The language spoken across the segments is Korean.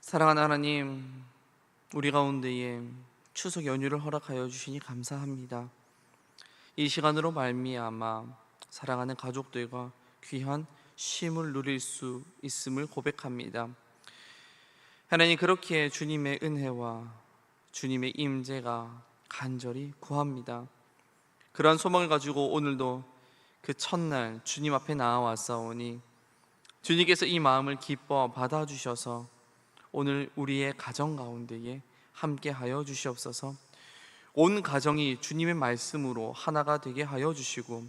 사랑하는 하나님, 우리 가운데에 추석 연휴를 허락하여 주시니 감사합니다. 이 시간으로 말미암아 사랑하는 가족들과 귀한 쉼을 누릴 수 있음을 고백합니다. 하나님, 그렇게 주님의 은혜와 주님의 임재가 간절히 구합니다. 그러한 소망을 가지고 오늘도 그 첫날 주님 앞에 나아왔사오니 주님께서 이 마음을 기뻐 받아주셔서 오늘 우리의 가정 가운데에 함께하여 주시옵소서. 온 가정이 주님의 말씀으로 하나가 되게 하여 주시고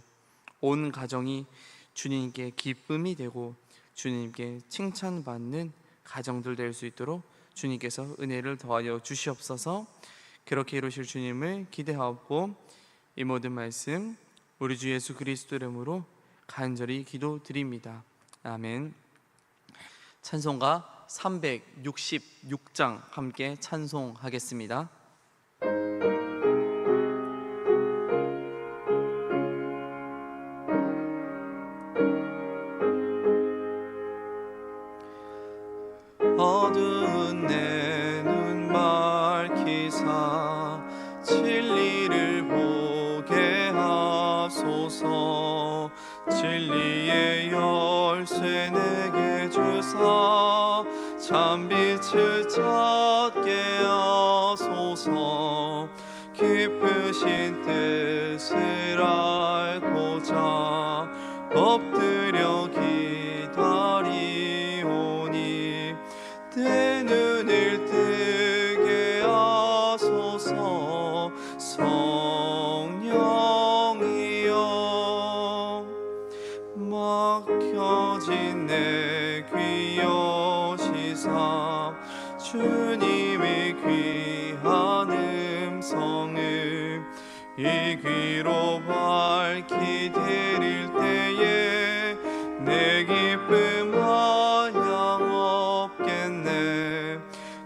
온 가정이 주님께 기쁨이 되고 주님께 칭찬받는 가정들 될 수 있도록 주님께서 은혜를 더하여 주시옵소서. 그렇게 이루실 주님을 기대하고 이 모든 말씀 우리 주 예수 그리스도 이름으로 간절히 기도드립니다. 아멘. 찬송가 366장 함께 찬송하겠습니다. 어두운 내 눈 밝히사 진리를 보게 하소서. 진리의 열쇠 내게 주사 참빛을 찾게 하소서. 깊으신 뜻을 알고자 엎드려 기다리오니 내 눈을 뜨게 하소서. 성령이여 막혀진 내 귀 여시사 주님의 귀한 음성을 이 귀로 밝히 드릴 때에 내 기쁨 한량 없겠네.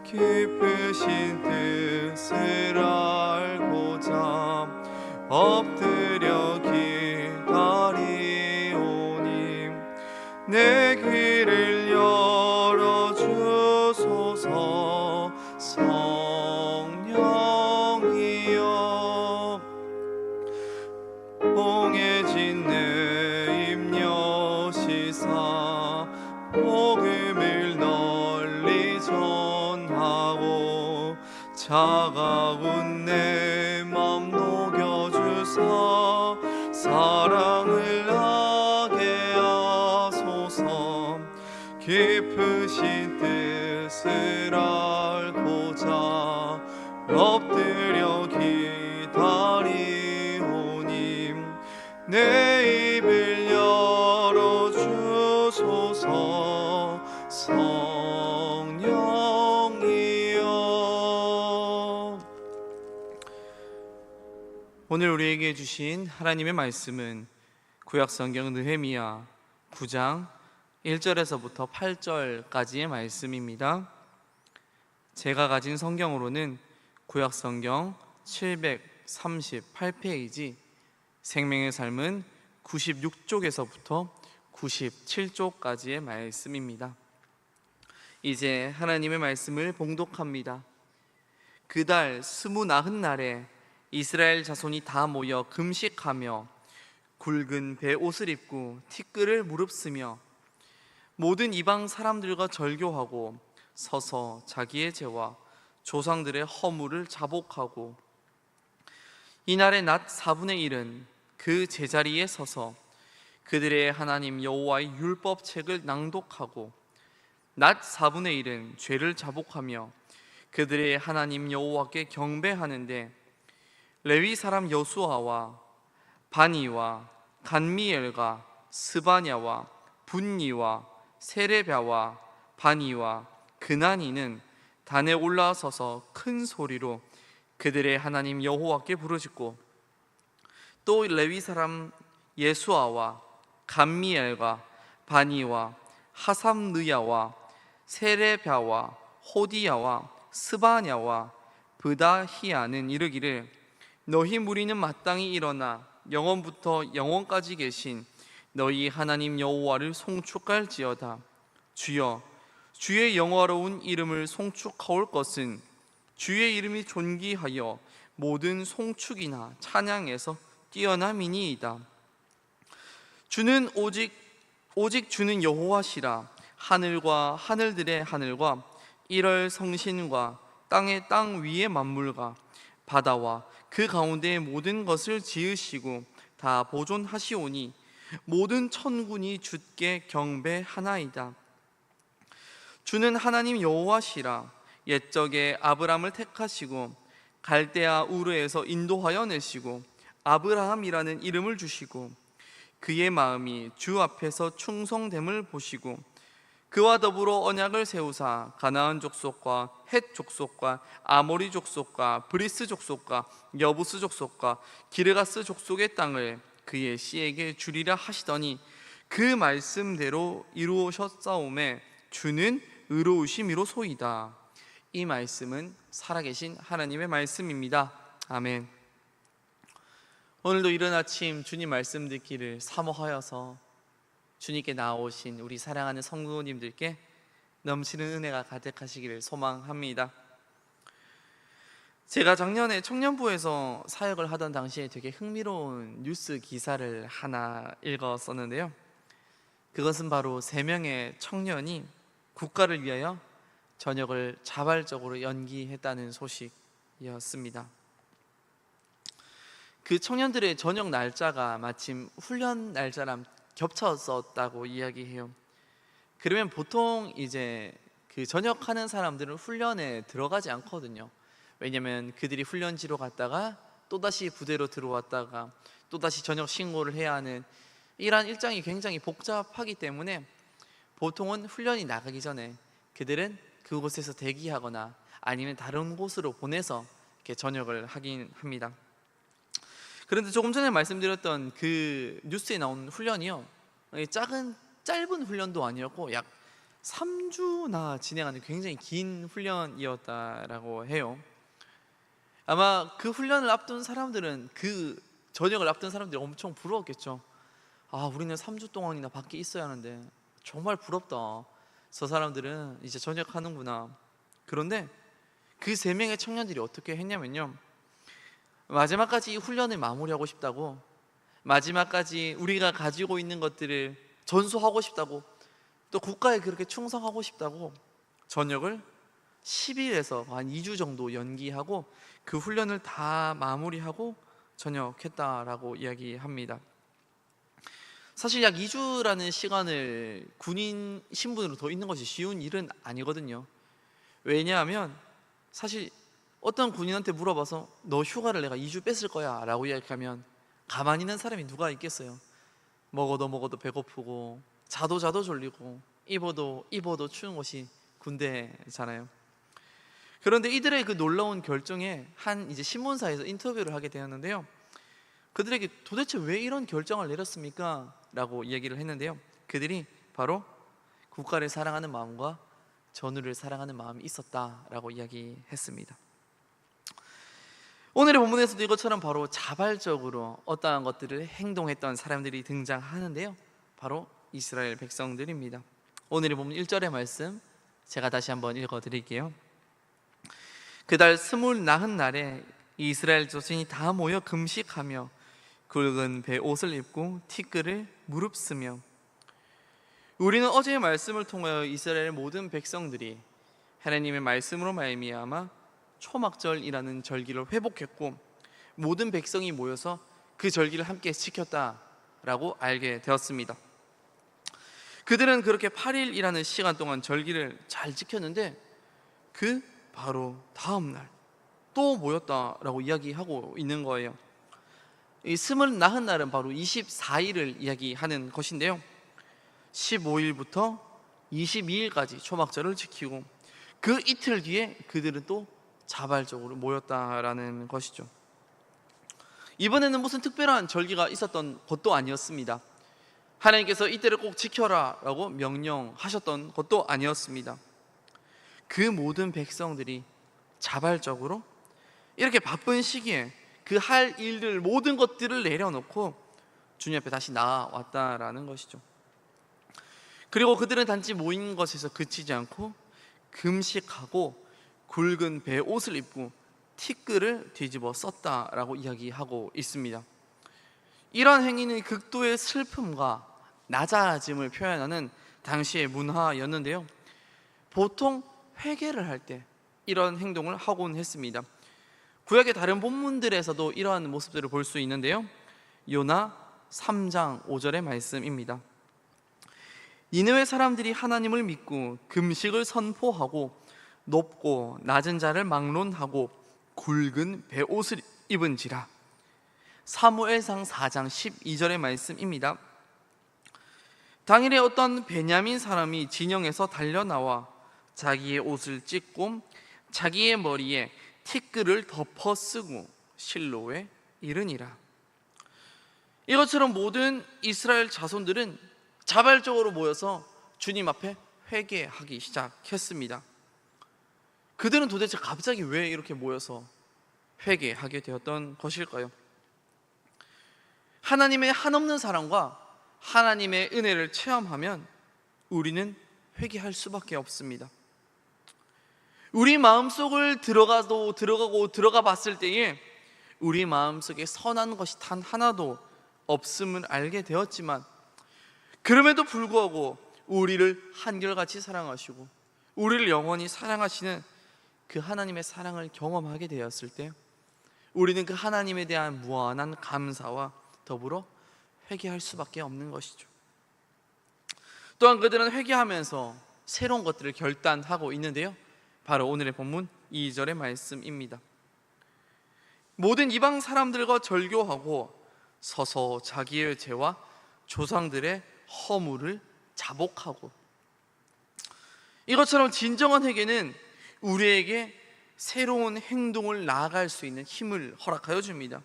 깊으신 뜻을 알고자 엎드려 기다리오니 내 귀를 열어주소서. 성령이여 봉해진 내 입 여시사 복음을 널리 전하고 차가운 내 맘 녹여주사 사랑을 하게 하소서. 깊으신 뜻을 알고자 엎드려 기다리오니 내 입을 열어주소서. 성령이여. 오늘 우리에게 주신 하나님의 말씀은 구약성경 느헤미야 9장 1절에서부터 8절까지의 말씀입니다. 제가 가진 성경으로는 구약성경 738페이지, 생명의 삶은 96쪽에서부터 97쪽까지의 말씀입니다. 이제 하나님의 말씀을 봉독합니다. 그달 29날에 이스라엘 자손이 다 모여 금식하며 굵은 베옷을 입고 티끌을 무릅쓰며 모든 이방 사람들과 절교하고 서서 자기의 죄와 조상들의 허물을 자복하고 이날의 낮 4분의 1은 그 제자리에 서서 그들의 하나님 여호와의 율법책을 낭독하고 낮 4분의 1은 죄를 자복하며 그들의 하나님 여호와께 경배하는데 레위 사람 여수아와 바니와 간미엘과 스바냐와 분니와 세레랴와 바니와 그나니는 단에 올라서서 큰 소리로 그들의 하나님 여호와께 부르짖고 또 레위 사람 예수아와 간미엘과 바니와 하삼느야와 세레랴와 호디야와 스바냐와 브다히야는 이르기를 너희 무리는 마땅히 일어나 영원부터 영원까지 계신 너희 하나님 여호와를 송축할지어다. 주여 주의 영화로운 이름을 송축하올 것은 주의 이름이 존귀하여 모든 송축이나 찬양에서 뛰어남이니이다. 주는 오직 주는 여호와시라. 하늘과 하늘들의 하늘과 일월 성신과 땅의 땅 위의 만물과 바다와 그 가운데의 모든 것을 지으시고 다 보존하시오니 모든 천군이 주께 경배하나이다. 주는 하나님 여호와시라. 옛적에 아브람을 택하시고 갈대아 우르에서 인도하여 내시고 아브라함이라는 이름을 주시고 그의 마음이 주 앞에서 충성됨을 보시고 그와 더불어 언약을 세우사 가나안 족속과 헷 족속과 아모리 족속과 브리스 족속과 여부스 족속과 기르가스 족속의 땅을 그의 씨에게 주리라 하시더니 그 말씀대로 이루셨사오매 주는 의로우심이로소이다. 이 말씀은 살아계신 하나님의 말씀입니다. 아멘. 오늘도 이른 아침 주님 말씀 듣기를 사모하여서 주님께 나오신 우리 사랑하는 성도님들께 넘치는 은혜가 가득하시기를 소망합니다. 제가 작년에 청년부에서 사역을 하던 당시에 되게 흥미로운 뉴스 기사를 하나 읽었었는데요. 그것은 바로 3명의 청년이 국가를 위하여 전역을 자발적으로 연기했다는 소식이었습니다. 그 청년들의 전역 날짜가 마침 훈련 날짜랑 겹쳤었다고 이야기해요. 그러면 보통 이제 그 전역하는 사람들은 훈련에 들어가지 않거든요. 왜냐면 그들이 훈련지로 갔다가 또다시 부대로 들어왔다가 또다시 전역 신고를 해야 하는 이러한 일정이 굉장히 복잡하기 때문에 보통은 훈련이 나가기 전에 그들은 그곳에서 대기하거나 아니면 다른 곳으로 보내서 이렇게 전역을 하긴 합니다. 그런데 조금 전에 말씀드렸던 그 뉴스에 나온 훈련이요, 짧은 훈련도 아니었고 약 3주나 진행하는 굉장히 긴 훈련이었다라고 해요. 아마 그 훈련을 앞둔 사람들은, 그 전역을 앞둔 사람들이 엄청 부러웠겠죠. 아, 우리는 3주 동안이나 밖에 있어야 하는데 정말 부럽다. 저 사람들은 이제 전역하는구나. 그런데 그 3명의 청년들이 어떻게 했냐면요, 마지막까지 이 훈련을 마무리하고 싶다고, 마지막까지 우리가 가지고 있는 것들을 전수하고 싶다고, 또 국가에 그렇게 충성하고 싶다고 전역을 10일에서 한 2주 정도 연기하고 그 훈련을 다 마무리하고 전역했다라고 이야기합니다. 사실 약 2주라는 시간을 군인 신분으로 더 있는 것이 쉬운 일은 아니거든요. 왜냐하면 사실 어떤 군인한테 물어봐서 너 휴가를 내가 2주 뺐을 거야 라고 이야기하면 가만히 있는 사람이 누가 있겠어요. 먹어도 배고프고 자도 졸리고 입어도 추운 곳이 군대잖아요. 그런데 이들의 그 놀라운 결정에 한 이제 신문사에서 인터뷰를 하게 되었는데요, 그들에게 도대체 왜 이런 결정을 내렸습니까? 라고 이야기를 했는데요, 그들이 바로 국가를 사랑하는 마음과 전우를 사랑하는 마음이 있었다라고 이야기했습니다. 오늘의 본문에서도 이것처럼 바로 자발적으로 어떠한 것들을 행동했던 사람들이 등장하는데요, 바로 이스라엘 백성들입니다. 오늘의 본문 1절의 말씀 제가 다시 한번 읽어드릴게요. 그달 29날에 이스라엘 자손이 다 모여 금식하며 굵은 배 옷을 입고 티끌을 무릅쓰며, 우리는 어제의 말씀을 통하여 이스라엘 모든 백성들이 하나님의 말씀으로 말미암아 초막절이라는 절기를 회복했고 모든 백성이 모여서 그 절기를 함께 지켰다라고 알게 되었습니다. 그들은 그렇게 8일이라는 시간 동안 절기를 잘 지켰는데 그 바로 다음 날 또 모였다라고 이야기하고 있는 거예요. 이 29날은 바로 24일을 이야기하는 것인데요, 15일부터 22일까지 초막절을 지키고 그 이틀 뒤에 그들은 또 자발적으로 모였다라는 것이죠. 이번에는 무슨 특별한 절기가 있었던 것도 아니었습니다. 하나님께서 이때를 꼭 지켜라 라고 명령하셨던 것도 아니었습니다. 그 모든 백성들이 자발적으로 이렇게 바쁜 시기에 그 할 일들 모든 것들을 내려놓고 주님 앞에 다시 나왔다라는 것이죠. 그리고 그들은 단지 모인 것에서 그치지 않고 금식하고 굵은 배 옷을 입고 티끌을 뒤집어 썼다라고 이야기하고 있습니다. 이러한 행위는 극도의 슬픔과 낮아짐을 표현하는 당시의 문화였는데요, 보통 회개를 할 때 이런 행동을 하곤 했습니다. 구약의 다른 본문들에서도 이러한 모습들을 볼 수 있는데요, 요나 3장 5절의 말씀입니다. 니느웨 사람들이 하나님을 믿고 금식을 선포하고 높고 낮은 자를 막론하고 굵은 베옷을 입은지라. 사무엘상 4장 12절의 말씀입니다. 당일에 어떤 베냐민 사람이 진영에서 달려나와 자기의 옷을 찢고 자기의 머리에 티끌을 덮어 쓰고 실로에 이르니라. 이것처럼 모든 이스라엘 자손들은 자발적으로 모여서 주님 앞에 회개하기 시작했습니다. 그들은 도대체 갑자기 왜 이렇게 모여서 회개하게 되었던 것일까요? 하나님의 한없는 사랑과 하나님의 은혜를 체험하면 우리는 회개할 수밖에 없습니다. 우리 마음속을 들어가 봤을 때에 우리 마음속에 선한 것이 단 하나도 없음을 알게 되었지만, 그럼에도 불구하고 우리를 한결같이 사랑하시고 우리를 영원히 사랑하시는 그 하나님의 사랑을 경험하게 되었을 때 우리는 그 하나님에 대한 무한한 감사와 더불어 회개할 수밖에 없는 것이죠. 또한 그들은 회개하면서 새로운 것들을 결단하고 있는데요, 바로 오늘의 본문 2절의 말씀입니다. 모든 이방 사람들과 절교하고 서서 자기의 죄와 조상들의 허물을 자복하고. 이것처럼 진정한 회개는 우리에게 새로운 행동을 나아갈 수 있는 힘을 허락하여 줍니다.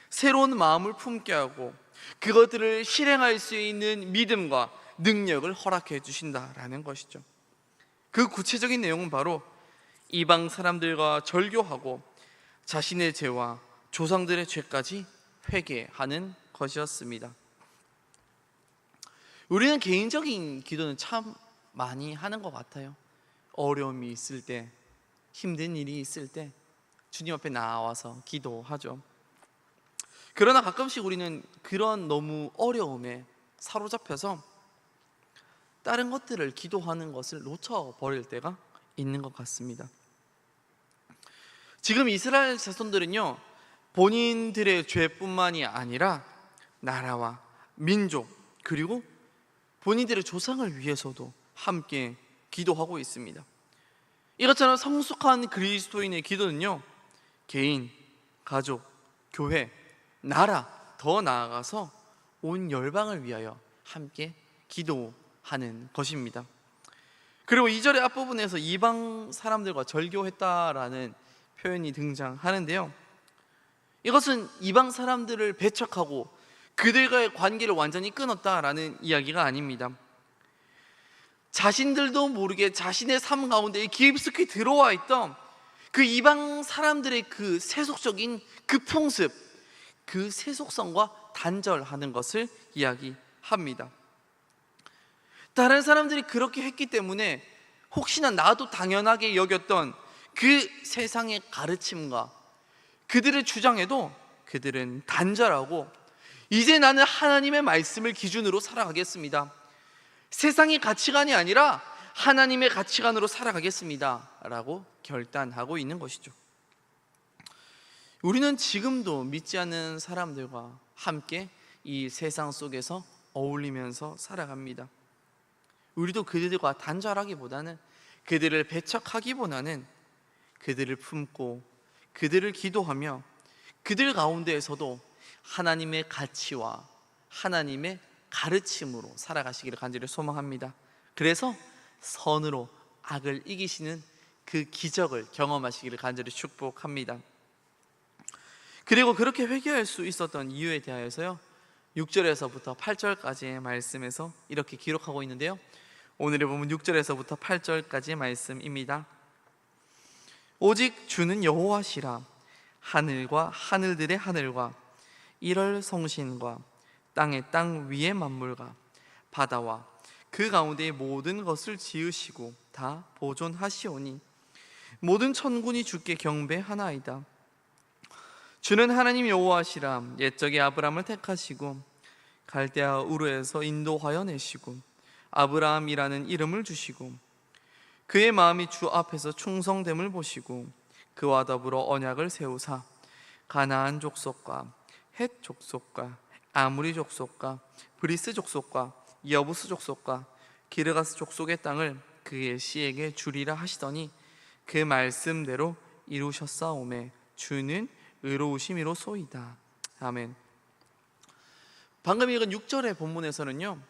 새로운 마음을 품게 하고 그것들을 실행할 수 있는 믿음과 능력을 허락해 주신다라는 것이죠. 그 구체적인 내용은 바로 이방 사람들과 절교하고 자신의 죄와 조상들의 죄까지 회개하는 것이었습니다. 우리는 개인적인 기도는 참 많이 하는 것 같아요. 어려움이 있을 때, 힘든 일이 있을 때 주님 앞에 나와서 기도하죠. 그러나 가끔씩 우리는 그런 너무 어려움에 사로잡혀서 다른 것들을 기도하는 것을 놓쳐버릴 때가 있는 것 같습니다. 지금 이스라엘 자손들은요, 본인들의 죄뿐만이 아니라 나라와 민족 그리고 본인들의 조상을 위해서도 함께 기도하고 있습니다. 이것처럼 성숙한 그리스도인의 기도는요, 개인, 가족, 교회, 나라, 더 나아가서 온 열방을 위하여 함께 기도하는 것입니다. 그리고 2절의 앞부분에서 이방 사람들과 절교했다라는 표현이 등장하는데요, 이것은 이방 사람들을 배척하고 그들과의 관계를 완전히 끊었다라는 이야기가 아닙니다. 자신들도 모르게 자신의 삶 가운데 깊숙이 들어와 있던 그 이방 사람들의 그 세속적인 그 풍습, 그 세속성과 단절하는 것을 이야기합니다. 다른 사람들이 그렇게 했기 때문에 혹시나 나도 당연하게 여겼던 그 세상의 가르침과 그들의 주장에도 그들은 단절하고 이제 나는 하나님의 말씀을 기준으로 살아가겠습니다, 세상의 가치관이 아니라 하나님의 가치관으로 살아가겠습니다 라고 결단하고 있는 것이죠. 우리는 지금도 믿지 않는 사람들과 함께 이 세상 속에서 어울리면서 살아갑니다. 우리도 그들과 단절하기보다는, 그들을 배척하기보다는 그들을 품고 그들을 기도하며 그들 가운데에서도 하나님의 가치와 하나님의 가르침으로 살아가시기를 간절히 소망합니다. 그래서 선으로 악을 이기시는 그 기적을 경험하시기를 간절히 축복합니다. 그리고 그렇게 회개할 수 있었던 이유에 대하여서요, 6절에서부터 8절까지의 말씀에서 이렇게 기록하고 있는데요, 오늘의 본문 6절에서부터 8절까지의 말씀입니다. 오직 주는 여호와시라. 하늘과 하늘들의 하늘과 일월 성신과 땅의 땅 위의 만물과 바다와 그 가운데 모든 것을 지으시고 다 보존하시오니 모든 천군이 주께 경배하나이다. 주는 하나님 여호와시라. 옛적에 아브라함을 택하시고 갈대아 우르에서 인도하여 내시고 아브라함이라는 이름을 주시고 그의 마음이 주 앞에서 충성됨을 보시고 그와 더불어 언약을 세우사 가나안 족속과 헷 족속과 아무리 족속과 브리스 족속과 여부스 족속과 기르가스 족속의 땅을 그의 씨에게 주리라 하시더니 그 말씀대로 이루셨사오매 주는 의로우심이로소이다. 아멘. 방금 읽은 6절의 본문에서는요,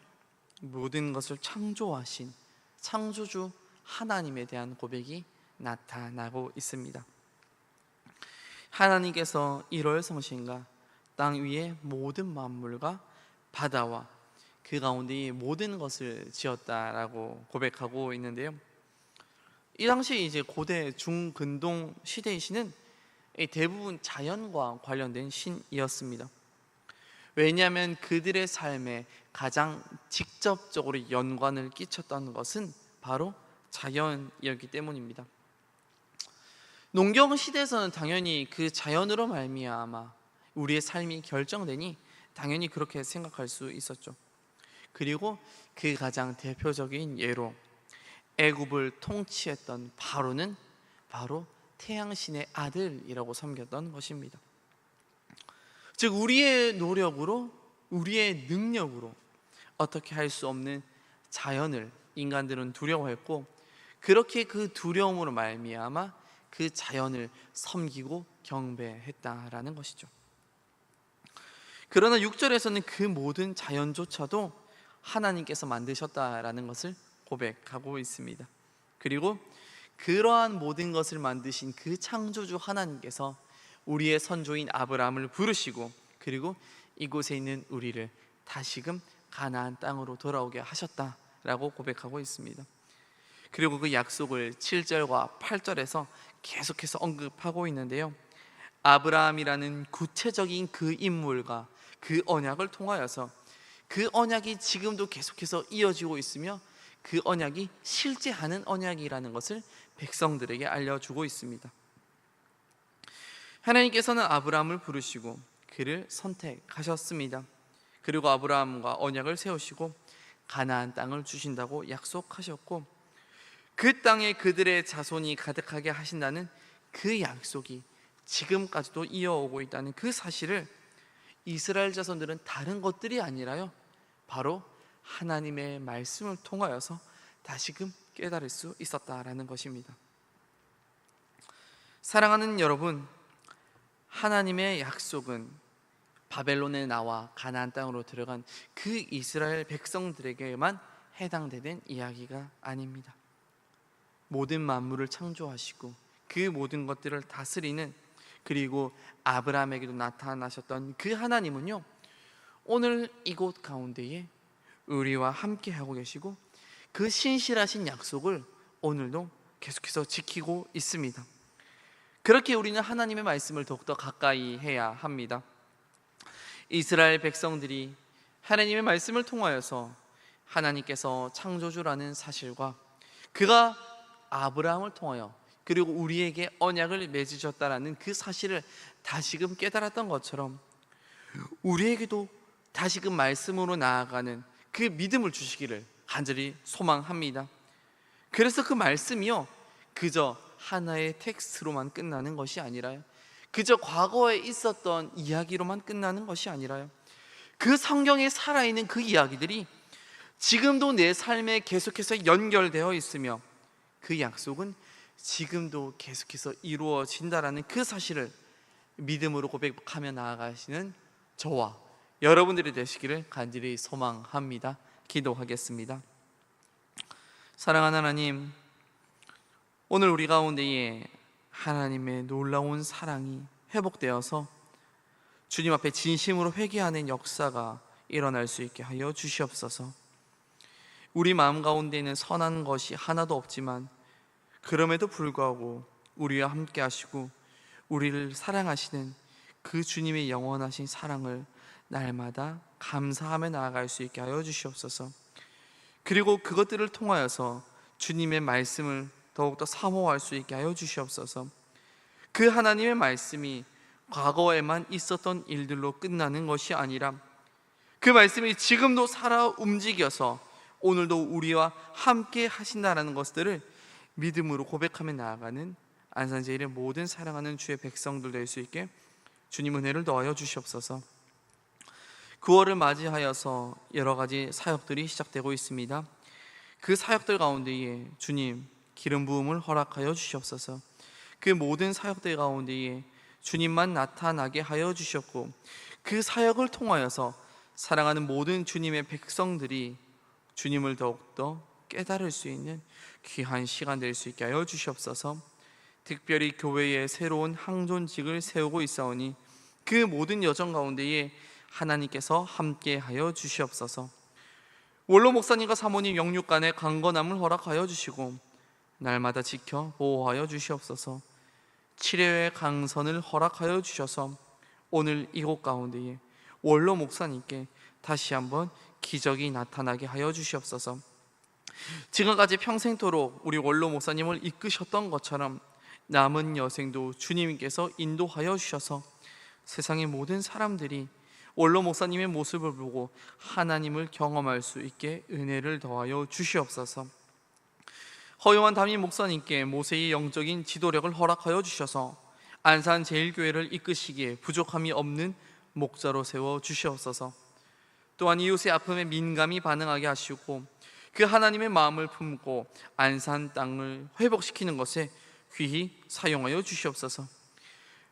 모든 것을 창조하신 창조주 하나님에 대한 고백이 나타나고 있습니다. 하나님께서 1월 성신과 땅 위의 모든 만물과 바다와 그 가운데의 모든 것을 지었다라고 고백하고 있는데요, 이 당시 이제 고대 중근동 시대의 신은 대부분 자연과 관련된 신이었습니다. 왜냐하면 그들의 삶에 가장 직접적으로 연관을 끼쳤던 것은 바로 자연이었기 때문입니다. 농경 시대에서는 당연히 그 자연으로 말미암아 우리의 삶이 결정되니 당연히 그렇게 생각할 수 있었죠. 그리고 그 가장 대표적인 예로 애굽을 통치했던 바로는 바로 태양신의 아들이라고 섬겼던 것입니다. 즉 우리의 노력으로, 우리의 능력으로 어떻게 할 수 없는 자연을 인간들은 두려워했고, 그렇게 그 두려움으로 말미암아 그 자연을 섬기고 경배했다라는 것이죠. 그러나 6절에서는 그 모든 자연조차도 하나님께서 만드셨다라는 것을 고백하고 있습니다. 그리고 그러한 모든 것을 만드신 그 창조주 하나님께서 우리의 선조인 아브라함을 부르시고 그리고 이곳에 있는 우리를 다시금 가나안 땅으로 돌아오게 하셨다라고 고백하고 있습니다. 그리고 그 약속을 7절과 8절에서 계속해서 언급하고 있는데요, 아브라함이라는 구체적인 그 인물과 그 언약을 통하여서 그 언약이 지금도 계속해서 이어지고 있으며 그 언약이 실제하는 언약이라는 것을 백성들에게 알려주고 있습니다. 하나님께서는 아브라함을 부르시고 그를 선택하셨습니다. 그리고 아브라함과 언약을 세우시고 가나안 땅을 주신다고 약속하셨고, 그 땅에 그들의 자손이 가득하게 하신다는 그 약속이 지금까지도 이어오고 있다는 그 사실을 이스라엘 자손들은 다른 것들이 아니라요, 바로 하나님의 말씀을 통하여서 다시금 깨달을 수 있었다라는 것입니다. 사랑하는 여러분, 하나님의 약속은 바벨론에 나와 가나안 땅으로 들어간 그 이스라엘 백성들에게만 해당되는 이야기가 아닙니다. 모든 만물을 창조하시고 그 모든 것들을 다스리는, 그리고 아브라함에게도 나타나셨던 그 하나님은요, 오늘 이곳 가운데에 우리와 함께 하고 계시고 그 신실하신 약속을 오늘도 계속해서 지키고 있습니다. 그렇게 우리는 하나님의 말씀을 더욱더 가까이 해야 합니다. 이스라엘 백성들이 하나님의 말씀을 통하여서 하나님께서 창조주라는 사실과 그가 아브라함을 통하여 그리고 우리에게 언약을 맺으셨다라는 그 사실을 다시금 깨달았던 것처럼 우리에게도 다시금 말씀으로 나아가는 그 믿음을 주시기를 간절히 소망합니다. 그래서 그 말씀이요, 그저 하나의 텍스트로만 끝나는 것이 아니라요, 그저 과거에 있었던 이야기로만 끝나는 것이 아니라요, 그 성경에 살아있는 그 이야기들이 지금도 내 삶에 계속해서 연결되어 있으며 그 약속은 지금도 계속해서 이루어진다라는 그 사실을 믿음으로 고백하며 나아가시는 저와 여러분들이 되시기를 간절히 소망합니다. 기도하겠습니다. 사랑하는 하나님, 오늘 우리 가운데에 하나님의 놀라운 사랑이 회복되어서 주님 앞에 진심으로 회개하는 역사가 일어날 수 있게 하여 주시옵소서. 우리 마음 가운데에는 선한 것이 하나도 없지만 그럼에도 불구하고 우리와 함께 하시고 우리를 사랑하시는 그 주님의 영원하신 사랑을 날마다 감사하며 나아갈 수 있게 하여 주시옵소서. 그리고 그것들을 통하여서 주님의 말씀을 더욱더 사모할 수 있게 하여 주시옵소서. 그 하나님의 말씀이 과거에만 있었던 일들로 끝나는 것이 아니라 그 말씀이 지금도 살아 움직여서 오늘도 우리와 함께 하신다라는 것들을 믿음으로 고백하며 나아가는 안산제일의 모든 사랑하는 주의 백성들 될 수 있게 주님 은혜를 더하여 주시옵소서. 9월을 맞이하여서 여러 가지 사역들이 시작되고 있습니다. 그 사역들 가운데에 주님 기름 부음을 허락하여 주시옵소서. 그 모든 사역들 가운데에 주님만 나타나게 하여 주셨고, 그 사역을 통하여서 사랑하는 모든 주님의 백성들이 주님을 더욱더 깨달을 수 있는 귀한 시간 될 수 있게 하여 주시옵소서. 특별히 교회에 새로운 항존직을 세우고 있사오니 그 모든 여정 가운데에 하나님께서 함께 하여 주시옵소서. 원로 목사님과 사모님 영육간의 강건함을 허락하여 주시고 날마다 지켜 보호하여 주시옵소서. 7회의 강선을 허락하여 주셔서 오늘 이곳 가운데에 원로 목사님께 다시 한번 기적이 나타나게 하여 주시옵소서. 지금까지 평생토록 우리 원로 목사님을 이끄셨던 것처럼 남은 여생도 주님께서 인도하여 주셔서 세상의 모든 사람들이 원로 목사님의 모습을 보고 하나님을 경험할 수 있게 은혜를 더하여 주시옵소서. 허요한 담임 목사님께 모세의 영적인 지도력을 허락하여 주셔서 안산 제일교회를 이끄시기에 부족함이 없는 목자로 세워 주시옵소서. 또한 이웃의 아픔에 민감히 반응하게 하시고 그 하나님의 마음을 품고 안산 땅을 회복시키는 것에 귀히 사용하여 주시옵소서.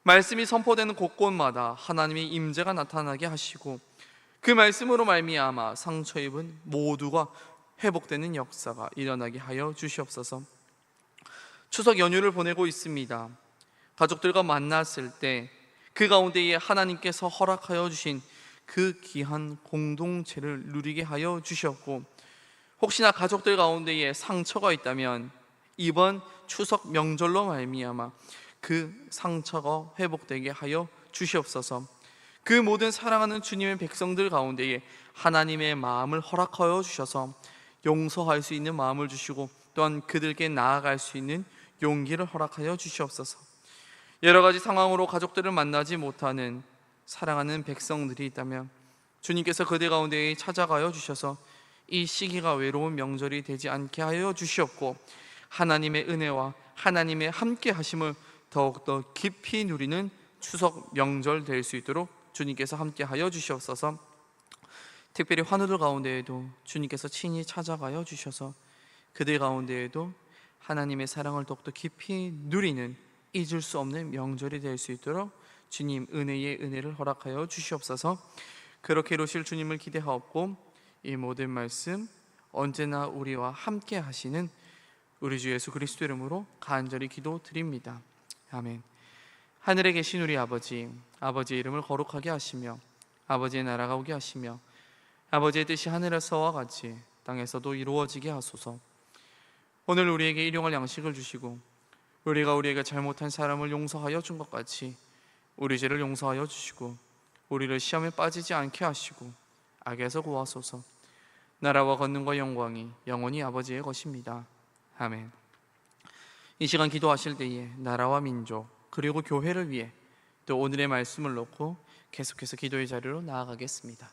말씀이 선포되는 곳곳마다 하나님의 임재가 나타나게 하시고 그 말씀으로 말미암아 상처 입은 모두가 회복되는 역사가 일어나게 하여 주시옵소서. 추석 연휴를 보내고 있습니다. 가족들과 만났을 때 그 가운데에 하나님께서 허락하여 주신 그 귀한 공동체를 누리게 하여 주셨고, 혹시나 가족들 가운데에 상처가 있다면 이번 추석 명절로 말미암아 그 상처가 회복되게 하여 주시옵소서. 그 모든 사랑하는 주님의 백성들 가운데에 하나님의 마음을 허락하여 주셔서 용서할 수 있는 마음을 주시고 또한 그들께 나아갈 수 있는 용기를 허락하여 주시옵소서. 여러 가지 상황으로 가족들을 만나지 못하는 사랑하는 백성들이 있다면 주님께서 그들 가운데에 찾아가여 주셔서 이 시기가 외로운 명절이 되지 않게 하여 주시옵고 하나님의 은혜와 하나님의 함께 하심을 더욱더 깊이 누리는 추석 명절 될 수 있도록 주님께서 함께 하여 주시옵소서. 특별히 환우들 가운데에도 주님께서 친히 찾아가여 주셔서 그들 가운데에도 하나님의 사랑을 더욱더 깊이 누리는 잊을 수 없는 명절이 될 수 있도록 주님 은혜의 은혜를 허락하여 주시옵소서. 그렇게 이루실 주님을 기대하옵고 이 모든 말씀 언제나 우리와 함께 하시는 우리 주 예수 그리스도 이름으로 간절히 기도드립니다. 아멘. 하늘에 계신 우리 아버지, 아버지의 이름을 거룩하게 하시며 아버지의 나라가 오게 하시며 아버지의 뜻이 하늘에서와 같이 땅에서도 이루어지게 하소서. 오늘 우리에게 일용할 양식을 주시고 우리가 우리에게 잘못한 사람을 용서하여 준 것 같이 우리 죄를 용서하여 주시고 우리를 시험에 빠지지 않게 하시고 악에서 구하소서. 나라와 권능과 영광이 영원히 아버지의 것입니다. 아멘. 이 시간 기도하실 때에 나라와 민족 그리고 교회를 위해 또 오늘의 말씀을 놓고 계속해서 기도의 자리로 나아가겠습니다.